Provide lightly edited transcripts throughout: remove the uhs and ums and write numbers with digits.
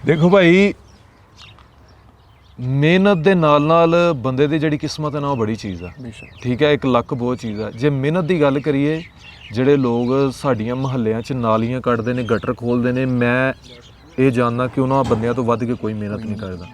देखो भाई, ਮਿਹਨਤ ਦੇ ਨਾਲ ਬੰਦੇ ਦੀ ਜਿਹੜੀ ਕਿਸਮਤ ਹੈ ਨਾ ਉਹ ਬੜੀ ਚੀਜ਼ ਆ। ਠੀਕ ਹੈ, ਇੱਕ ਲੱਕ ਬਹੁਤ ਚੀਜ਼ ਆ। ਜੇ ਮਿਹਨਤ ਦੀ ਗੱਲ ਕਰੀਏ, ਜਿਹੜੇ ਲੋਕ ਸਾਡੀਆਂ ਮੁਹੱਲਿਆਂ 'ਚ ਨਾਲੀਆਂ ਕੱਢਦੇ ਨੇ, ਗਟਰ ਖੋਲ੍ਹਦੇ ਨੇ, ਮੈਂ ਇਹ ਜਾਣਦਾ ਕਿ ਉਹਨਾਂ ਬੰਦਿਆਂ ਤੋਂ ਵੱਧ ਕੇ ਕੋਈ ਮਿਹਨਤ ਨਹੀਂ ਕਰਦਾ।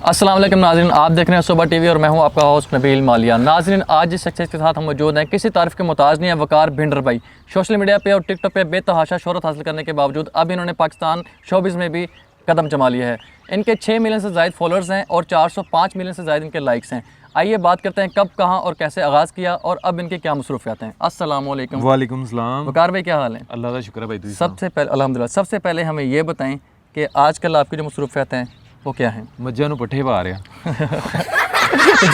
अस्सलाम वालेकुम नाज़रीन, आप देख रहे हैं सुबह टीवी और मैं हूं आपका होस्ट नबील मालिया। नाज़रीन, आज जिस शख्सियत के साथ हम मौजूद हैं, किसी तारीफ के मोहताज नहीं है, वकार भिंडर भाई। सोशल मीडिया पे और टिकटॉक पे बेतहाशा शोहरत हासिल करने के बावजूद अब इन्होंने पाकिस्तान शोबिज़ में भी कदम जमा लिया है। इनके 6 मिलियन से ज़ायद फॉलोअर्स हैं और 405 मिलियन से ज़ायद इनके लाइक्स हैं। आइए बात करते हैं कब, कहाँ और कैसे आगाज़ किया और अब इनकी क्या मसरूफियात हैं। अस्सलाम वालेकुम। वालेकुम सलाम। वकार भाई, क्या हाल है? अल्लाह का शुक्र है भाई। सबसे पहले अल्हम्दुलिल्लाह, सबसे पहले हमें ये बताएं कि आजकल आपकी जो मसरूफियात हैं वो क्या है? ਮੱਝਾਂ ਨੂੰ ਪੱਠੇ ਪਾ ਰਿਹਾ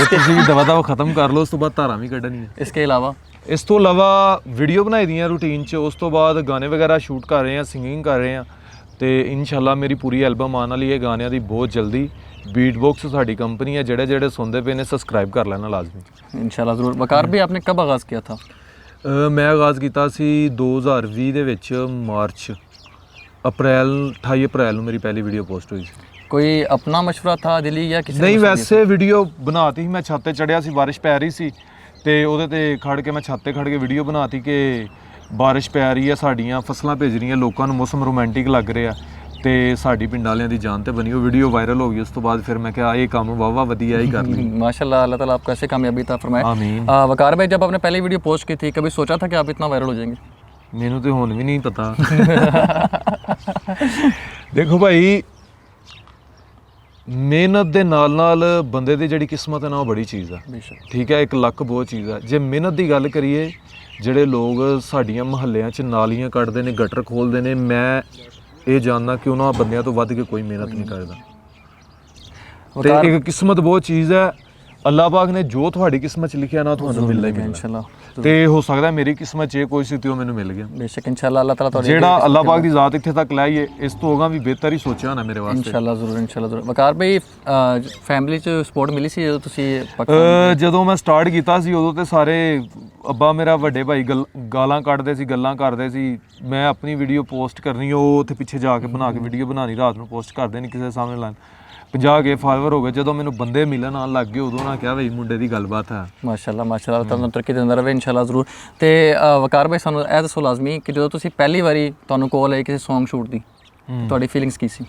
ਤੁਸੀਂ ਵੀ ਦਵਾ ਖਤਮ ਕਰ ਲਓ, ਉਸ ਤੋਂ ਬਾਅਦ ਧਾਰਾਂ ਵੀ ਕੱਢਣੀਆਂ। इसके अलावा ਇਸ ਤੋਂ ਇਲਾਵਾ ਵੀਡੀਓ ਬਣਾਈ ਦੀਆਂ ਰੂਟੀਨ 'ਚ, ਉਸ ਤੋਂ ਬਾਅਦ ਗਾਣੇ ਵਗੈਰਾ ਸ਼ੂਟ ਕਰ ਰਹੇ ਹਾਂ, ਸਿੰਗਿੰਗ ਕਰ ਰਹੇ ਹਾਂ ਤੇ ਇਨਸ਼ਾਅੱਲਾ ਮੇਰੀ ਪੂਰੀ ਐਲਬਮ ਆਉਣ ਵਾਲੀ ਹੈ ਗਾਣਿਆਂ ਦੀ ਬਹੁਤ ਜਲਦੀ। ਬੀਟ ਬਾਕਸ ਸਾਡੀ ਕੰਪਨੀ ਹੈ, ਜਿਹੜੇ ਸੁਣਦੇ ਪਏ ਨੇ ਸਬਸਕ੍ਰਾਈਬ ਕਰ ਲੈਣਾ ਲਾਜ਼ਮੀ इंशाल्लाह ज़रूर। वकार भाई, आपने कब आगाज़ किया था? ਮੈਂ ਆਗਾਜ਼ ਕੀਤਾ ਸੀ 2020 ਦੇ ਵਿੱਚ ਮਾਰਚ 28 ਅਪ੍ਰੈਲ ਨੂੰ ਮੇਰੀ ਪਹਿਲੀ ਵੀਡੀਓ ਪੋਸਟ ਹੋਈ ਸੀ। कोई अपना मशवरा था दिली या किसी नहीं, वैसे वीडियो बनाती मैं छत ते चढ़िया सी, बारिश पै रही सी ते ਉਹਦੇ ਤੇ ਖੜ ਕੇ ਮੈਂ ਛੱਤ ਤੇ ਖੜ ਕੇ ਵੀਡੀਓ ਬਣਾਤੀ ਕਿ ਬਾਰਿਸ਼ ਪੈ ਰਹੀ ਹੈ, ਸਾਡੀਆਂ ਫਸਲਾਂ ਭਿੱਜ ਰਹੀਆਂ, ਲੋਕਾਂ ਨੂੰ ਮੌਸਮ ਰੋਮਾਂਟਿਕ ਲੱਗ ਰਿਹਾ ਤੇ ਸਾਡੀ ਪਿੰਡ ਵਾਲਿਆਂ ਦੀ ਜਾਨ ਤੇ ਬਣੀ। ਉਹ ਵੀਡੀਓ ਵਾਇਰਲ ਹੋ ਗਈ। ਉਸ ਤੋਂ ਬਾਅਦ ਫਿਰ ਮੈਂ ਕਿਹਾ ਇਹ ਕੰਮ ਵਾਵਾ ਵਧੀਆ ਹੀ ਕਰ ਲਈ। माशाल्लाह, अल्लाह ताला आपको ऐसे कामयाबी अता फरमाए। आमीन। वकार भाई, जब आपने पहली वीडियो पोस्ट की थी, कभी सोचा था कि आप इतना वायरल हो जाएंगे? ਮੈਨੂੰ ਤੇ ਹੁਣ ਵੀ ਨਹੀਂ ਪਤਾ। ਦੇਖੋ ਭਾਈ, ਮਿਹਨਤ ਦੇ ਨਾਲ ਬੰਦੇ ਦੀ ਜਿਹੜੀ ਕਿਸਮਤ ਹੈ ਨਾ ਉਹ ਬੜੀ ਚੀਜ਼ ਆ। ਠੀਕ ਹੈ, ਇੱਕ ਲੱਕ ਬਹੁਤ ਚੀਜ਼ ਆ। ਜੇ ਮਿਹਨਤ ਦੀ ਗੱਲ ਕਰੀਏ, ਜਿਹੜੇ ਲੋਕ ਸਾਡੀਆਂ ਮੁਹੱਲਿਆਂ 'ਚ ਨਾਲੀਆਂ ਕੱਢਦੇ ਨੇ, ਗਟਰ ਖੋਲ੍ਹਦੇ ਨੇ, ਮੈਂ ਇਹ ਜਾਣਦਾ ਕਿ ਉਹਨਾਂ ਬੰਦਿਆਂ ਤੋਂ ਵੱਧ ਕੇ ਕੋਈ ਮਿਹਨਤ ਨਹੀਂ ਕਰਦਾ। ਤੇ ਇੱਕ ਕਿਸਮਤ ਬਹੁਤ ਚੀਜ਼ ਹੈ। ਅੱਲਾਹ ਪਾਕ ਨੇ ਜੋ ਤੁਹਾਡੀ ਕਿਸਮਤ 'ਚ ਲਿਖਿਆ ਨਾ ਤੁਹਾਨੂੰ ਮਿਲਣਾ ਹੀ ਮਿਲਣਾ इंशाल्लाह। ਤੇ ਹੋ ਸਕਦਾ ਮੇਰੀ ਕਿਸਮਤ 'ਚ ਇਹ ਕੋਈ ਸੀ ਤੇ ਉਹ ਮੈਨੂੰ ਮਿਲ ਗਿਆ। बेशक इंशाल्लाह, अल्लाह ताला ਤੁਹਾਡੀ ਜਿਹੜਾ ਅੱਲਾਹ ਪਾਕ ਦੀ ਜ਼ਾਤ ਇੱਥੇ ਤੱਕ ਲਾਈਏ, ਇਸ ਤੋਂ ਹੋਗਾ ਵੀ ਬਿਹਤਰ ਹੀ ਸੋਚਿਆ ਨਾ ਮੇਰੇ ਵਾਸਤੇ। इंशाल्लाह ज़रूर, इंशाल्लाह ज़रूर। वकार भाई, फैमिली 'ਚ ਸਪੋਰਟ ਮਿਲੀ ਸੀ ਜਦੋਂ ਤੁਸੀਂ ਜਦੋਂ ਮੈਂ ਸਟਾਰਟ ਕੀਤਾ ਸੀ ਉਦੋਂ ਤੇ ਸਾਰੇ ਅੱਬਾ ਮੇਰਾ, ਵੱਡੇ ਭਾਈ ਗਾਲਾਂ ਕੱਢਦੇ ਸੀ, ਗੱਲਾਂ ਕਰਦੇ ਸੀ। ਮੈਂ ਆਪਣੀ ਵੀਡੀਓ ਪੋਸਟ ਕਰਨੀ, ਉਹ ਉੱਥੇ ਪਿੱਛੇ ਜਾ ਕੇ ਬਣਾ ਕੇ ਵੀਡੀਓ ਬਣਾਉਣੀ, ਰਾਤ ਨੂੰ ਪੋਸਟ ਕਰਦੇ ਨਹੀਂ ਕਿਸੇ ਦੇ ਸਾਹਮਣੇ ਲਾਣ। 50 ਕੇ ਫਾਲੋਅਰ ਹੋ ਗਏ। ਜਦੋਂ ਮੈਨੂੰ ਬੰਦੇ ਮਿਲਣ ਆਉਣ ਲੱਗ ਗਏ ਉਦੋਂ ਨਾ ਕਿਹਾ ਬਈ ਮੁੰਡੇ ਦੀ ਗੱਲਬਾਤ ਹੈ। ਮਾਸ਼ਾਅੱਲਾ, ਮਾਸ਼ਾਅੱਲਾ, ਤੁਹਾਨੂੰ ਤਰੱਕੀ ਦਿੰਦਾ ਰਹੇ ਇਨਸ਼ਾਅੱਲਾ ਜ਼ਰੂਰ। ਤੇ ਵਕਾਰ ਭਾਈ, ਸਾਨੂੰ ਇਹ ਦੱਸੋ ਲਾਜ਼ਮੀ ਕਿ ਜਦੋਂ ਤੁਸੀਂ ਪਹਿਲੀ ਵਾਰੀ ਤੁਹਾਨੂੰ ਕਾਲ ਆਈ ਕਿਸੇ ਸੌਂਗ ਸ਼ੂਟ ਦੀ, ਤੁਹਾਡੀ ਫੀਲਿੰਗਸ ਕੀ ਸੀ?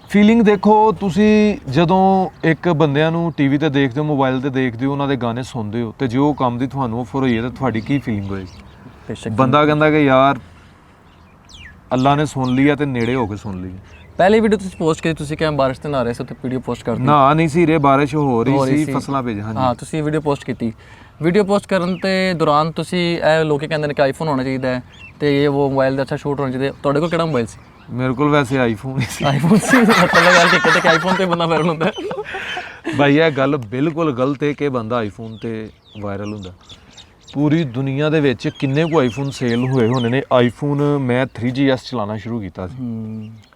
ਫੀਲਿੰਗ ਦੇਖੋ, ਤੁਸੀਂ ਜਦੋਂ ਇੱਕ ਬੰਦਿਆਂ ਨੂੰ ਟੀਵੀ ਤੇ ਦੇਖਦੇ ਹੋ, ਮੋਬਾਈਲ ਤੇ ਦੇਖਦੇ ਹੋ, ਉਹਨਾਂ ਦੇ ਗਾਣੇ ਸੁਣਦੇ ਹੋ ਤੇ ਜੋ ਕੰਮ ਦੀ ਤੁਹਾਨੂੰ ਆਫਰ ਹੋਈ ਹੈ ਤਾਂ ਤੁਹਾਡੀ ਕੀ ਫੀਲਿੰਗ ਹੋਏਗੀ? ਬੇਸ਼ੱਕ। ਬੰਦਾ ਕਹਿੰਦਾ ਕਿ ਯਾਰ ਅੱਲਾ ਨੇ ਸੁਣ ਲਿਆ ਤੇ ਨੇੜੇ ਹੋ ਕੇ ਸੁਣ ਲਈ। ਪਹਿਲੀ ਵੀਡੀਓ ਤੁਸੀਂ ਪੋਸਟ ਕੀਤੀ, ਤੁਸੀਂ ਕਿਹਾ ਬਾਰਿਸ਼ ਤੇ ਨਾ ਰਹੇ ਸੀ ਤੇ ਵੀਡੀਓ ਪੋਸਟ ਕਰ ਦਿੱਤੀ? ਨਾ ਨਹੀਂ ਸੀ ਰੇ, ਬਾਰਿਸ਼ ਹੋ ਰਹੀ ਸੀ, ਫਸਲਾਂ ਭੇਜ। ਹਾਂ, ਤੁਸੀਂ ਵੀਡੀਓ ਪੋਸਟ ਕੀਤੀ। ਵੀਡੀਓ ਪੋਸਟ ਕਰਨ ਤੇ ਦੌਰਾਨ ਤੁਸੀਂ ਇਹ ਲੋਕੀ ਕਹਿੰਦੇ ਨੇ ਕਿ ਆਈਫੋਨ ਹੋਣਾ ਚਾਹੀਦਾ ਹੈ ਤੇ ਇਹ ਉਹ ਮੋਬਾਈਲ ਦਾ ਅੱਛਾ ਸ਼ੂਟ ਹੋਣਾ ਚਾਹੀਦਾ। ਤੁਹਾਡੇ ਕੋਲ ਕਿਹੜਾ ਮੋਬਾਈਲ ਸੀ? ਮੇਰੇ ਕੋਲ ਵੈਸੇ ਆਈਫੋਨ ਹੀ ਸੀ। ਆਈਫੋਨ ਸੀ? ਮਤਲਬ ਯਾਰ ਕਿ ਕਿਤੇ ਕਿ ਆਈਫੋਨ ਤੇ ਬੰਦਾ ਵਾਇਰਲ ਹੁੰਦਾ ਭਾਈ ਇਹ ਗੱਲ ਬਿਲਕੁਲ ਗਲਤ ਹੈ ਕਿ ਬੰਦਾ ਆਈਫੋਨ ਤੇ ਵਾਇਰਲ ਹੁੰਦਾ। ਪੂਰੀ ਦੁਨੀਆ ਦੇ ਵਿੱਚ ਕਿੰਨੇ ਕੁ ਆਈਫੋਨ ਸੇਲ ਹੋਏ ਹੋਣੇ ਨੇ। ਆਈਫੋਨ ਮੈਂ 3GS ਚਲਾਉਣਾ ਸ਼ੁਰੂ ਕੀਤਾ ਸੀ,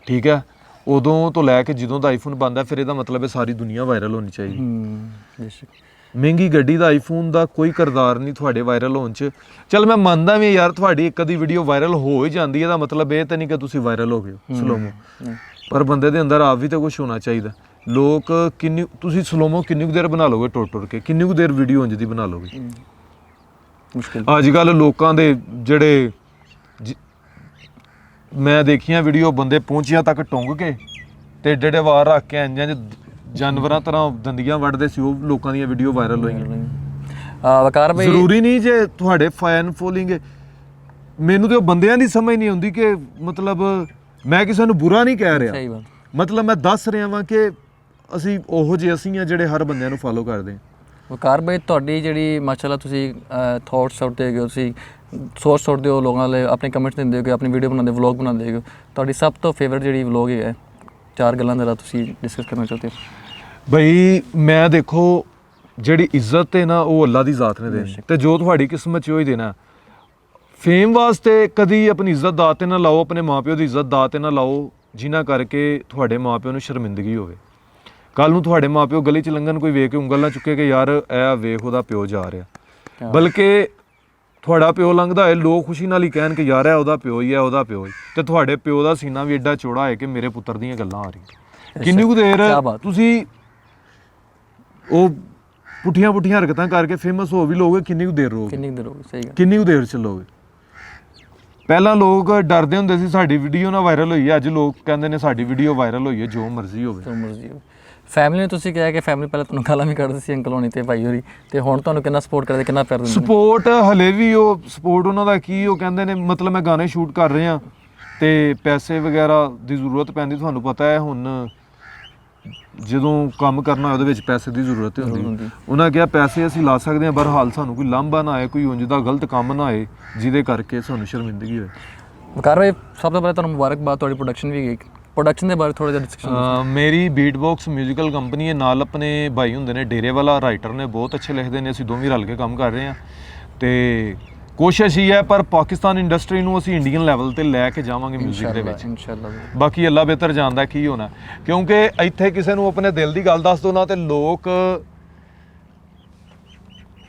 ਠੀਕ ਹੈ, ਉਦੋਂ ਤੋਂ ਲੈ ਕੇ ਜਦੋਂ ਦਾ ਆਈਫੋਨ ਬਣਦਾ, ਫਿਰ ਇਹਦਾ ਮਤਲਬ ਹੈ ਸਾਰੀ ਦੁਨੀਆ ਵਾਇਰਲ ਹੋਣੀ ਚਾਹੀਦੀ। ਬੇਸ਼ੱਕ। ਮਹਿੰਗੀ ਗੱਡੀ ਦਾ ਆਈਫੋਨ ਦਾ ਕੋਈ ਕਿਰਦਾਰ ਨਹੀਂ ਤੁਹਾਡੇ ਵਾਇਰਲ ਹੋਣ 'ਚ। ਚੱਲ ਮੈਂ ਮੰਨਦਾ ਵੀ ਯਾਰ ਤੁਹਾਡੀ ਇੱਕ ਅੱਧੀ ਵੀਡੀਓ ਵਾਇਰਲ ਹੋ ਹੀ ਜਾਂਦੀ ਹੈ, ਇਹਦਾ ਮਤਲਬ ਇਹ ਤਾਂ ਨਹੀਂ ਕਿ ਤੁਸੀਂ ਵਾਇਰਲ ਹੋ ਗਏ ਹੋ ਸਲੋਮੋ, ਪਰ ਬੰਦੇ ਦੇ ਅੰਦਰ ਆਪ ਵੀ ਤਾਂ ਕੁਛ ਹੋਣਾ ਚਾਹੀਦਾ। ਲੋਕ ਤੁਸੀਂ ਸਲੋਮੋ ਕਿੰਨੀ ਕੁ ਦੇਰ ਬਣਾ ਲਓਗੇ ਟੁਰ ਕੇ, ਕਿੰਨੀ ਕੁ ਦੇਰ ਵੀਡੀਓ ਉਂਝ ਦੀ ਬਣਾ ਲਓਗੇ? ਮੁਸ਼ਕਿਲ। ਅੱਜ ਕੱਲ੍ਹ ਲੋਕਾਂ ਦੇ ਜਿਹੜੇ ਮੈਂ ਦੇਖੀਆਂ ਵੀਡੀਓ, ਬੰਦੇ ਪਹੁੰਚੀਆਂ ਤੱਕ ਟੁੰਗ ਕੇ ਤੇ ਏਡੇ ਵਾਰ ਰੱਖ ਕੇ ਇੰਜਾਂ ਜਾਨਵਰਾਂ ਤਰ੍ਹਾਂ ਦੰਦੀਆਂ ਵੱਢਦੇ ਸੀ, ਉਹ ਲੋਕਾਂ ਦੀਆਂ ਵੀਡੀਓ ਵਾਇਰਲ ਹੋਈਆਂ। ਵਕਾਰ ਭਾਈ, ਜ਼ਰੂਰੀ ਨਹੀਂ ਜੇ ਤੁਹਾਡੇ ਫੈਨ ਫੋਲੋਇੰਗ। ਮੈਨੂੰ ਤੇ ਉਹ ਬੰਦਿਆਂ ਦੀ ਸਮਝ ਨਹੀਂ ਆਉਂਦੀ ਕਿ ਮਤਲਬ ਮੈਂ ਕਿਸੇ ਨੂੰ ਬੁਰਾ ਨਹੀਂ ਕਹਿ ਰਿਹਾ, ਸਹੀ ਬਾਤ, ਮਤਲਬ ਮੈਂ ਦੱਸ ਰਿਹਾ ਵਾਂ ਕਿ ਅਸੀਂ ਉਹੋ ਜਿਹੇ ਅਸੀਂ ਆ ਜਿਹੜੇ ਹਰ ਬੰਦਿਆਂ ਨੂੰ ਫੋਲੋ ਕਰਦੇ ਹਾਂ। ਵਕਾਰ ਭਾਈ, ਤੁਹਾਡੀ ਜਿਹੜੀ ਮਾਸ਼ਾਅੱਲਾ ਤੁਸੀਂ ਥੋਟਸ ਸੁੱਟਦੇ ਹੈਗੇ ਹੋ, ਤੁਸੀਂ ਸੋਚ ਸੁੱਟਦੇ ਹੋ, ਲੋਕਾਂ ਲਈ ਆਪਣੇ ਕਮੈਂਟਸ ਦਿੰਦੇ ਹੋ, ਕਿ ਆਪਣੀ ਵੀਡੀਓ ਬਣਾਉਂਦੇ, ਵਲੌਗ ਬਣਾਉਂਦੇ ਹੋ, ਤੁਹਾਡੀ ਸਭ ਤੋਂ ਫੇਵਰਟ ਜਿਹੜੀ ਵਲੌਗ ਹੈ, 4 ਗੱਲਾਂ ਜਿਹੜਾ ਤੁਸੀਂ ਡਿਸਕਸ ਕਰਨਾ ਚਾਹਤੇ ਹੋ? ਬਈ ਮੈਂ ਦੇਖੋ, ਜਿਹੜੀ ਇੱਜ਼ਤ ਹੈ ਨਾ ਉਹ ਅੱਲਾ ਦੀ ਜ਼ਾਤ ਨੇ ਦੇਣੀ ਤੇ ਜੋ ਤੁਹਾਡੀ ਕਿਸਮਤ 'ਚ ਉਹ ਹੀ ਦੇਣਾ। ਫੇਮ ਵਾਸਤੇ ਕਦੀ ਆਪਣੀ ਇੱਜ਼ਤ ਦਾਅ ਤੇ ਨਾ ਲਾਓ, ਆਪਣੇ ਮਾਪਿਓ ਦੀ ਇੱਜ਼ਤ ਦਾਅ ਤੇ ਨਾ ਲਾਓ ਜਿਨ੍ਹਾਂ ਕਰਕੇ ਤੁਹਾਡੇ ਮਾਪਿਓ ਨੂੰ ਸ਼ਰਮਿੰਦਗੀ ਹੋਵੇ। ਕੱਲ੍ਹ ਨੂੰ ਤੁਹਾਡੇ ਮਾਪਿਓ ਗਲੀ 'ਚ ਲੰਘਣ, ਕੋਈ ਵੇਖ ਕੇ ਉਂਗਲ ਨਾ ਚੁੱਕੇ ਕਿ ਯਾਰ ਇਹ ਵੇਖ ਉਹਦਾ ਪਿਓ ਜਾ ਰਿਹਾ। ਬਲਕਿ ਤੁਹਾਡਾ ਪਿਓ ਲੰਘਦਾ ਹੋਏ ਲੋਕ ਖੁਸ਼ੀ ਨਾਲ ਹੀ ਕਹਿਣ ਕਿ ਯਾਰ ਇਹ ਉਹਦਾ ਪਿਓ ਹੀ ਹੈ, ਉਹਦਾ ਪਿਓ ਹੀ, ਤੇ ਤੁਹਾਡੇ ਪਿਓ ਦਾ ਸੀਨਾ ਵੀ ਐਡਾ ਚੌੜਾ ਹੈ ਕਿ ਮੇਰੇ ਪੁੱਤਰ ਦੀਆਂ ਗੱਲਾਂ ਆ ਰਹੀਆਂ। ਕਿੰਨੀ ਕੁ ਦੇਰ ਤੁਸੀਂ ਉਹ ਪੁੱਠੀਆਂ ਹਰਕਤਾਂ ਕਰਕੇ ਫੇਮਸ ਹੋ ਵੀ ਲੋਗੇ, ਕਿੰਨੀ ਕੁ ਦੇਰ ਰਹੋਗੇ, ਸਹੀ ਗੱਲ, ਕਿੰਨੀ ਕੁ ਦੇਰ ਚੱਲੋਗੇ। ਪਹਿਲਾਂ ਲੋਕ ਡਰਦੇ ਹੁੰਦੇ ਸੀ ਸਾਡੀ ਵੀਡੀਓ ਨਾ ਵਾਇਰਲ ਹੋਈ ਹੈ, ਅੱਜ ਲੋਕ ਕਹਿੰਦੇ ਨੇ ਸਾਡੀ ਵੀਡੀਓ ਵਾਇਰਲ ਹੋਈ ਹੈ, ਜੋ ਮਰਜ਼ੀ ਹੋਵੇ। ਫੈਮਿਲੀ ਨੇ ਤੁਸੀਂ ਕਿਹਾ ਕਿ ਫੈਮਿਲੀ ਪਹਿਲਾਂ ਤੁਹਾਨੂੰ ਗਾਲਾਂ ਵੀ ਕੱਢਦੇ ਸੀ ਅੰਕਲ ਹੋਣੀ ਤੇ ਭਾਈ ਹੋਰੀ, ਤੇ ਹੁਣ ਤੁਹਾਨੂੰ ਕਿੰਨਾ ਸਪੋਰਟ ਕਰਦੇ, ਕਿੰਨਾ ਪਿਆਰ ਦਿੰਦੇ? ਸਪੋਰਟ ਹਲੇ ਵੀ ਉਹ ਸਪੋਰਟ ਉਹਨਾਂ ਦਾ ਕੀ, ਉਹ ਕਹਿੰਦੇ ਨੇ ਮਤਲਬ ਮੈਂ ਗਾਣੇ ਸ਼ੂਟ ਕਰ ਰਿਹਾ ਤੇ ਪੈਸੇ ਵਗੈਰਾ ਦੀ ਜ਼ਰੂਰਤ ਪੈਂਦੀ, ਤੁਹਾਨੂੰ ਪਤਾ ਹੈ ਹੁਣ ਜਦੋਂ ਕੰਮ ਕਰਨਾ ਉਹਦੇ ਵਿੱਚ ਪੈਸੇ ਦੀ ਜ਼ਰੂਰਤ ਹੁੰਦੀ। ਉਹਨਾਂ ਕਿਹਾ ਪੈਸੇ ਅਸੀਂ ਲਾ ਸਕਦੇ ਹਾਂ, ਬਹਰਹਾਲ ਸਾਨੂੰ ਕੋਈ ਲਾਂਭਾ ਨਾ ਆਏ, ਕੋਈ ਉਂਝ ਦਾ ਗਲਤ ਕੰਮ ਨਾ ਆਏ ਜਿਹਦੇ ਕਰਕੇ ਸਾਨੂੰ ਸ਼ਰਮਿੰਦਗੀ ਹੋਏ। ਵਕਾਰ ਭਾਈ ਸਭ ਤੋਂ ਪਹਿਲਾਂ ਤੁਹਾਨੂੰ ਮੁਬਾਰਕਬਾਦ, ਤੁਹਾਡੀ ਪ੍ਰੋਡਕਸ਼ਨ ਵੀ ਗਈ, ਪ੍ਰੋਡਕਸ਼ਨ ਦੇ ਬਾਰੇ ਥੋੜਾ ਜਿਹਾ ਡਿਸਕਸ਼ਨ। ਮੇਰੀ ਬੀਟਬਾਕਸ ਮਿਊਜ਼ੀਕਲ ਕੰਪਨੀ ਹੈ, ਨਾਲ ਆਪਣੇ ਭਾਈ ਹੁੰਦੇ ਨੇ ਡੇਰੇ ਵਾਲਾ, ਰਾਈਟਰ ਨੇ, ਬਹੁਤ ਅੱਛੇ ਲਿਖਦੇ ਨੇ, ਅਸੀਂ ਦੋਵੇਂ ਰਲ ਕੇ ਕੰਮ ਕਰ ਰਹੇ ਹਾਂ ਤੇ ਕੋਸ਼ਿਸ਼ ਹੀ ਹੈ ਪਰ ਪਾਕਿਸਤਾਨ ਇੰਡਸਟਰੀ ਨੂੰ ਅਸੀਂ ਇੰਡੀਅਨ ਲੈਵਲ ਤੇ ਲੈ ਕੇ ਜਾਵਾਂਗੇ ਮਿਊਜ਼ਿਕ ਦੇ ਵਿੱਚ ਇਨਸ਼ਾਅੱਲਾ। ਬਾਕੀ ਅੱਲਾ ਬਿਹਤਰ ਜਾਣਦਾ ਕੀ ਹੋਣਾ, ਕਿਉਂਕਿ ਇੱਥੇ ਕਿਸੇ ਨੂੰ ਆਪਣੇ ਦਿਲ ਦੀ ਗੱਲ ਦੱਸ ਦੋ ਨਾ ਤੇ ਲੋਕ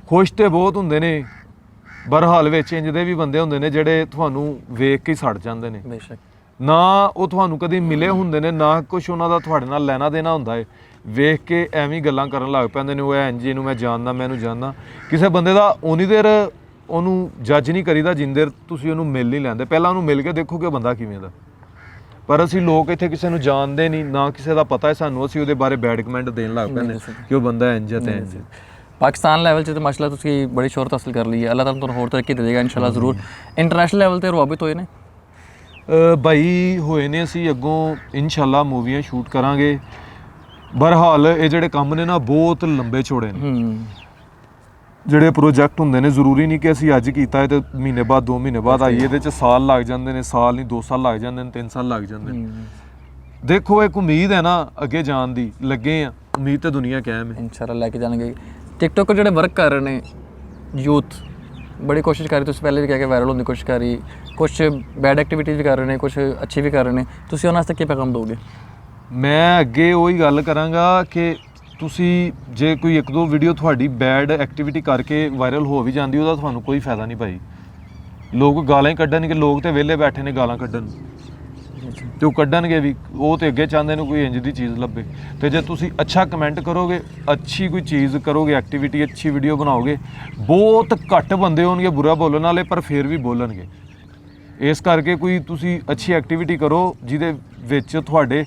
ਖੁਸ਼ ਤੇ ਬਹੁਤ ਹੁੰਦੇ ਨੇ, ਬਹਰਹਾਲ ਵਿੱਚ ਇੰਜ ਦੇ ਵੀ ਬੰਦੇ ਹੁੰਦੇ ਨੇ ਜਿਹੜੇ ਤੁਹਾਨੂੰ ਵੇਖ ਕੇ ਸੜ ਜਾਂਦੇ ਨੇ। ਬੇਸ਼ੱਕ ਨਾ ਉਹ ਤੁਹਾਨੂੰ ਕਦੀ ਮਿਲੇ ਹੁੰਦੇ ਨੇ, ਨਾ ਕੁਛ ਉਹਨਾਂ ਦਾ ਤੁਹਾਡੇ ਨਾਲ ਲੈਣਾ ਦੇਣਾ ਹੁੰਦਾ ਹੈ, ਵੇਖ ਕੇ ਐਵੇਂ ਗੱਲਾਂ ਕਰਨ ਲੱਗ ਪੈਂਦੇ ਨੇ, ਉਹ ਇੰਜ ਇਹਨੂੰ ਮੈਂ ਜਾਣਦਾ, ਮੈਂ ਇਹਨੂੰ ਜਾਣਦਾ। ਕਿਸੇ ਬੰਦੇ ਦਾ ਉਨੀ ਦੇਰ ਉਹਨੂੰ ਜੱਜ ਨਹੀਂ ਕਰੀਦਾ ਜਿੰਨੀ ਦੇਰ ਤੁਸੀਂ ਉਹਨੂੰ ਮਿਲ ਨਹੀਂ ਲੈਂਦੇ, ਪਹਿਲਾਂ ਉਹਨੂੰ ਮਿਲ ਕੇ ਦੇਖੋ ਕਿ ਉਹ ਬੰਦਾ ਕਿਵੇਂ ਦਾ। ਪਰ ਅਸੀਂ ਲੋਕ ਇੱਥੇ ਕਿਸੇ ਨੂੰ ਜਾਣਦੇ ਨਹੀਂ, ਨਾ ਕਿਸੇ ਦਾ ਪਤਾ ਹੈ ਸਾਨੂੰ, ਅਸੀਂ ਉਹਦੇ ਬਾਰੇ ਬੈਡ ਕਮੈਂਟ ਦੇਣ ਲੱਗ ਪੈਂਦੇ ਕਿ ਉਹ ਬੰਦਾ ਇੰਜ ਤੇ ਇੰਜ। ਪਾਕਿਸਤਾਨ ਲੈਵਲ 'ਚ ਤਾਂ ਮਾਸ਼ਾਅੱਲਾ ਤੁਸੀਂ ਬੜੀ ਸ਼ੋਹਰਤ ਹਾਸਲ ਕਰ ਲਈ ਹੈ, ਅੱਲਾਹ ਤਾਲਾ ਤੁਹਾਨੂੰ ਹੋਰ ਤਰੱਕੀ ਦੇ ਦੇਗਾ ਇਨਸ਼ਾਅੱਲਾ ਜ਼ਰੂਰ। ਇੰਟਰਨੈਸ਼ਨਲ ਲੈਵਲ ਤੇ ਰਵਾਬਤ ਹੋਏ ਨੇ ਭਾਈ, ਹੋਏ ਨੇ, ਅਸੀਂ ਅੱਗੋਂ ਇਨਸ਼ਾਅੱਲਾ ਮੂਵੀਆਂ ਸ਼ੂਟ ਕਰਾਂਗੇ। ਬਹਰਹਾਲ ਇਹ ਜਿਹੜੇ ਕੰਮ ਨੇ ਨਾ ਬਹੁਤ ਲੰਬੇ ਚੌੜੇ ਨੇ, ਜਿਹੜੇ ਪ੍ਰੋਜੈਕਟ ਹੁੰਦੇ ਨੇ ਜ਼ਰੂਰੀ ਨਹੀਂ ਕਿ ਅਸੀਂ ਅੱਜ ਕੀਤਾ ਹੈ ਤੇ ਮਹੀਨੇ ਬਾਅਦ 2 ਮਹੀਨੇ ਬਾਅਦ ਆਈਏ, ਇਹਦੇ 'ਚ ਸਾਲ ਲੱਗ ਜਾਂਦੇ ਨੇ, ਸਾਲ ਨਹੀਂ 2 ਸਾਲ ਲੱਗ ਜਾਂਦੇ ਨੇ, 3 ਸਾਲ ਲੱਗ ਜਾਂਦੇ ਨੇ। ਦੇਖੋ ਇੱਕ ਉਮੀਦ ਹੈ ਨਾ ਅੱਗੇ ਜਾਣ ਦੀ, ਲੱਗੇ ਆ, ਉਮੀਦ ਤੇ ਦੁਨੀਆ ਕਾਇਮ ਹੈ, ਇਨਸ਼ਾਅੱਲਾ ਲੈ ਕੇ ਜਾਣਗੇ। ਟਿਕਟੋਕਰ ਜਿਹੜੇ ਵਰਕ ਕਰ ਰਹੇ ਨੇ ਯੂਥ, ਬੜੀ ਕੋਸ਼ਿਸ਼ ਕਰ ਰਹੀ, ਤੁਸੀਂ ਪਹਿਲੇ ਵੀ ਕਹਿ ਕੇ ਵਾਇਰਲ ਹੋਣ ਦੀ ਕੋਸ਼ਿਸ਼ ਕਰ ਰਹੀ, ਕੁਛ ਬੈਡ ਐਕਟੀਵਿਟੀਜ਼ ਵੀ ਕਰ ਰਹੇ ਨੇ, ਕੁਛ ਅੱਛੀ ਵੀ ਕਰ ਰਹੇ ਨੇ, ਤੁਸੀਂ ਉਹਨਾਂ ਵਾਸਤੇ ਕੀ ਪੈਗਾਮ ਦੋਗੇ? ਮੈਂ ਅੱਗੇ ਉਹੀ ਗੱਲ ਕਰਾਂਗਾ ਕਿ ਤੁਸੀਂ ਜੇ ਕੋਈ 1-2 ਵੀਡੀਓ ਤੁਹਾਡੀ ਬੈਡ ਐਕਟੀਵਿਟੀ ਕਰਕੇ ਵਾਇਰਲ ਹੋ ਵੀ ਜਾਂਦੀ, ਉਹਦਾ ਤੁਹਾਨੂੰ ਕੋਈ ਫਾਇਦਾ ਨਹੀਂ ਭਾਈ। ਲੋਕ ਗਾਲਾਂ ਹੀ ਕੱਢਣਗੇ, ਲੋਕ ਤੇ ਵਿਹਲੇ ਬੈਠੇ ਨੇ ਗਾਲਾਂ ਕੱਢਣ, ਤੇ ਉਹ ਕੱਢਣਗੇ ਵੀ, ਉਹ ਤੇ ਅੱਗੇ ਚਾਹੁੰਦੇ ਨੇ ਕੋਈ ਇੰਜ ਦੀ ਚੀਜ਼ ਲੱਭੇ। ਤੇ ਜੇ ਤੁਸੀਂ ਅੱਛਾ ਕਮੈਂਟ ਕਰੋਗੇ, ਅੱਛੀ ਕੋਈ ਚੀਜ਼ ਕਰੋਗੇ, ਐਕਟੀਵਿਟੀ, ਅੱਛੀ ਵੀਡੀਓ ਬਣਾਓਗੇ, ਬਹੁਤ ਘੱਟ ਬੰਦੇ ਹੋਣਗੇ ਬੁਰਾ ਬੋਲਣ ਵਾਲੇ, ਪਰ ਫਿਰ ਵੀ ਬੋਲਣਗੇ। ਇਸ ਕਰਕੇ ਕੋਈ ਤੁਸੀਂ ਅੱਛੀ ਐਕਟੀਵਿਟੀ ਕਰੋ ਜਿਹਦੇ ਵਿੱਚ ਤੁਹਾਡੇ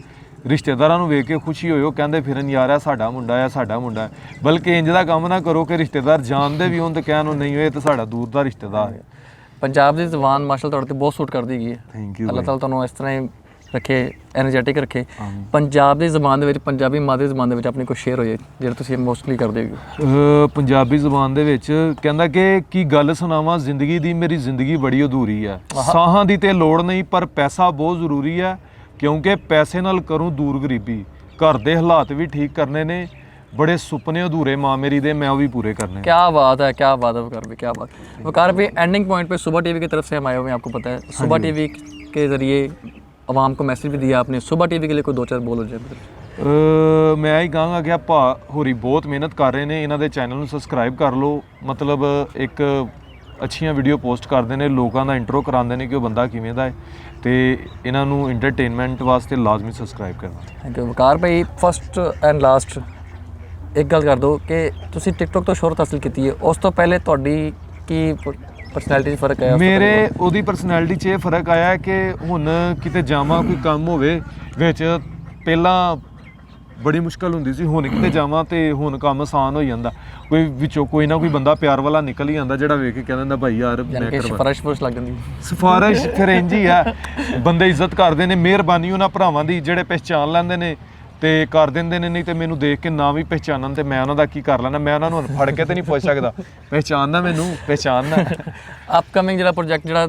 ਰਿਸ਼ਤੇਦਾਰਾਂ ਨੂੰ ਵੇਖ ਕੇ ਖੁਸ਼ੀ ਹੋਏ, ਉਹ ਕਹਿੰਦੇ ਫਿਰਨ ਯਾਰ ਇਹ ਸਾਡਾ ਮੁੰਡਾ ਹੈ, ਸਾਡਾ ਮੁੰਡਾ ਹੈ। ਬਲਕਿ ਇੰਜ ਦਾ ਕੰਮ ਨਾ ਕਰੋ ਕਿ ਰਿਸ਼ਤੇਦਾਰ ਜਾਣਦੇ ਵੀ ਹੋਣ ਤੇ ਕਹਿਣ ਉਹ ਨਹੀਂ ਹੋਏ ਤਾਂ ਸਾਡਾ ਦੂਰ ਦਾ ਰਿਸ਼ਤੇਦਾਰ ਹੈ। ਪੰਜਾਬ ਦੀ ਜ਼ੁਬਾਨ ਮਾਸ਼ਾਅੱਲਾ ਤੁਹਾਡੇ ਤੇ ਬਹੁਤ ਸੂਟ ਕਰਦੀ ਗਈ ਹੈ, ਥੈਂਕ ਯੂ। ਅੱਲਾਹ ਤਾਲਾ ਤੁਹਾਨੂੰ ਇਸ ਤਰ੍ਹਾਂ ਹੀ ਰੱਖੇ, ਐਨਰਜੈਟਿਕ ਰੱਖੇ। ਪੰਜਾਬ ਦੀ ਜ਼ੁਬਾਨ ਦੇ ਵਿੱਚ, ਪੰਜਾਬੀ ਮਾਦਰੀ ਜ਼ੁਬਾਨ ਦੇ ਵਿੱਚ ਆਪਣੀ ਕੋਈ ਸ਼ੇਅਰ ਹੋਏ ਜਿਹੜਾ ਤੁਸੀਂ ਮੋਸਟਲੀ ਕਰਦੇ ਹੋ? ਪੰਜਾਬੀ ਜ਼ੁਬਾਨ ਦੇ ਵਿੱਚ ਕਹਿੰਦਾ ਕਿ ਕੀ ਗੱਲ ਸੁਣਾਵਾਂ ਜ਼ਿੰਦਗੀ ਦੀ, ਮੇਰੀ ਜ਼ਿੰਦਗੀ ਬੜੀ ਅਧੂਰੀ ਹੈ, ਸਾਹਾਂ ਦੀ ਤੇ ਲੋੜ ਨਹੀਂ ਪਰ ਪੈਸਾ ਬਹੁਤ ਜ਼ਰੂਰੀ ਹੈ, ਕਿਉਂਕਿ ਪੈਸੇ ਨਾਲ ਕਰੂੰ ਦੂਰ ਗਰੀਬੀ, ਘਰ ਦੇ ਹਾਲਾਤ ਵੀ ਠੀਕ ਕਰਨੇ ਨੇ, बड़े सुपने अधूरे माँ मेरी दे, मैं वो भी पूरे करने। क्या बात है, क्या बात है वकार भाई, क्या बात। वकार भाई एंडिंग पॉइंट पे सुबह टीवी की तरफ से हम आए हुए हैं, आपको पता है सुबह टीवी के ज़रिए आवाम को मैसेज भी दिया आपने, सुबह टीवी के लिए कोई 2-4 बोल हो जाए? मैं यही कहांगा कि भा होरी बहुत मेहनत कर रहे हैं, इन्हों के चैनल में सबसक्राइब कर लो, मतलब एक अच्छियां वीडियो पोस्ट करते हैं, लोगों का इंट्रो कराते हैं कि वो बंदा किवें दा है, तो इन्हों इंटरटेनमेंट वास्ते लाजमी सबसक्राइब करना। थैंक यू वकार भाई। फस्ट एंड लास्ट एक गल कर दो कि तुसी टिकटॉक तो शोहरत हासिल की है, उस तो पहले तुहाडी की परसनैलिटी फर्क आया? मेरे ओदी परसनैलिटी 'ਚ फर्क आया है कि हुण किते जावां कोई काम होवे विच पहलां बड़ी मुश्किल हुंदी सी, हुण किते जावां ते हुण काम आसान हो जांदा, कोई विचों कोई ना कोई बंदा प्यार वाला निकल ही आंदा जेड़ा वेख के कह दिंदा भाई यार मैं करवा। सिफारिश लग जांदी, सिफारिश फिर इंज ही है, बंदे इज्जत करदे ने, मेहरबानी उन्हां भरावां दी जेड़े पहचान लैंदे ने ਤੇ ਕਰ ਦਿੰਦੇ ਨੇ, ਨਹੀਂ ਤੇ ਮੈਨੂੰ ਦੇਖ ਕੇ ਨਾ ਵੀ ਪਹਿਚਾਨਣ ਤੇ ਮੈਂ ਉਹਨਾਂ ਦਾ ਕੀ ਕਰ ਲੈਣਾ, ਮੈਂ ਉਹਨਾਂ ਨੂੰ ਫੜ ਕੇ ਤੇ ਨਹੀਂ ਪੁੱਛ ਸਕਦਾ, ਪਹਿਚਾਨਣਾ ਮੈਨੂੰ ਪਹਿਚਾਨਣਾ। ਅਪਕਮਿੰਗ ਜਿਹੜਾ ਪ੍ਰੋਜੈਕਟ ਜਿਹੜਾ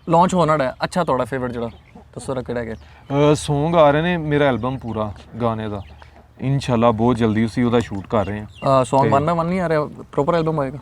ਲਾਂਚ ਹੋਣ ਵਾਲਾ ਹੈ, ਅੱਛਾ ਤੁਹਾਡਾ ਫੇਵਰਿਟ ਜਿਹੜਾ ਦੱਸੋ ਰ ਕਿਹੜਾ ਹੈ? ਸੌਂਗ ਆ ਰਹੇ ਨੇ, ਮੇਰਾ ਐਲਬਮ ਪੂਰਾ ਗਾਣੇ ਦਾ ਇਨਸ਼ਾਅੱਲਾ ਬਹੁਤ ਜਲਦੀ ਅਸੀਂ ਉਹਦਾ ਸ਼ੂਟ ਕਰ ਰਹੇ ਹਾਂ। ਸੌਂਗ 1 by 1 ਨਹੀਂ ਆ ਰਿਹਾ, ਪ੍ਰੋਪਰ ਐਲਬਮ ਆਏਗਾ?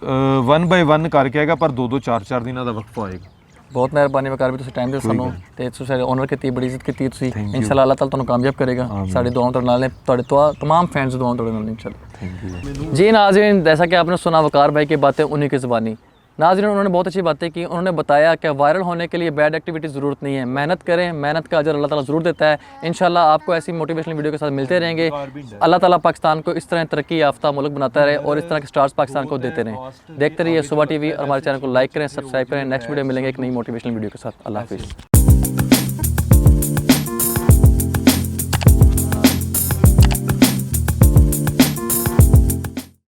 1 by 1 ਕਰਕੇ ਆਏਗਾ, ਪਰ 2-2 4-4 ਦਿਨਾਂ ਦਾ ਵਕਫਾ ਆਏਗਾ। बहुत ਮਿਹਰਬਾਨੀ ਵਕਾਰ ਵੀ ਤੁਸੀਂ ਟਾਈਮ ਦੇ ਸਾਨੂੰ ਤੇ ਤੁਸੀਂ ਸਾਡੇ ਓਨਰ ਕੀਤੀ ਬੜੀ ਇੱਜ਼ਤ ਕੀਤੀ ਤੁਸੀਂ ਇਨਸ਼ਾਅੱਲਾ ਅੱਲਾਹ ਤਾਲਾ ਤੁਹਾਨੂੰ ਕਾਮਯਾਬ ਕਰੇਗਾ ਸਾਡੀ ਦੁਆਵਾਂ ਤੁਹਾਡੇ ਨਾਲ ਨੇ ਤੁਹਾਡੇ तमाम फैंस दुआओं ਤੁਹਾਡੇ ਨਾਲ इंशाल्लाह थैंक यू जी नाज़रीन जैसा कि आपने सुना वकार भाई की बातें उन्हीं की ज़बानी नाज़रीन उन्होंने बहुत अच्छी बातें की उन्होंने बताया कि वायरल होने के लिए बैड एक्टिविटी ज़रूरत नहीं है मेहनत करें मेहनत का अजर अल्लाह ताला ज़रूर देता है इंशाल्लाह आपको ऐसी मोटिवेशनल वीडियो के साथ मिलते रहेंगे अल्लाह ताला पाकिस्तान को इस तरह तरक्की याफ्ता मुल्क बनाता रहे और इस तरह के स्टार्स पाकिस्तान को देते रहें देखते रहिए सुबह टीवी और हमारे चैनल को लाइक करें सब्सक्राइब करें नेक्स्ट वीडियो मिलेंगे एक नई मोटिवेशनल वीडियो के साथ अल्लाह हाफिज़